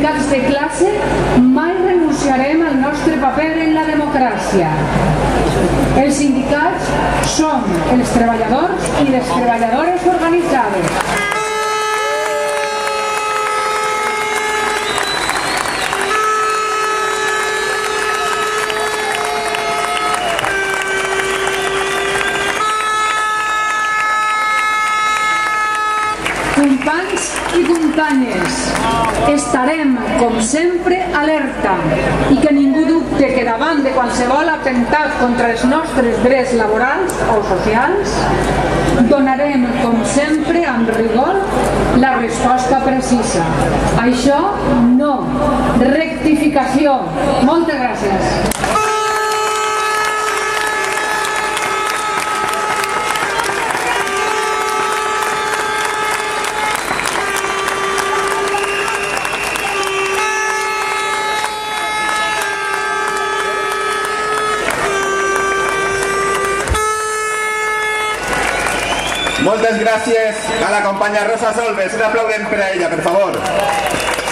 sindicats de classe mai renunciarem al nostre paper en la democràcia. Els sindicats som els treballadors i les treballadores organitzades. Companys i companyes, estarem, com sempre, alerta i que ningú dubte que davant de qualsevol atemptat contra els nostres drets laborals o socials donarem, com sempre, amb rigor, la resposta precisa. Això no. Rectificació. Moltes gràcies. Moltes gràcies a la companya Rosa Solves. Un aplaudiment per a ella, per favor.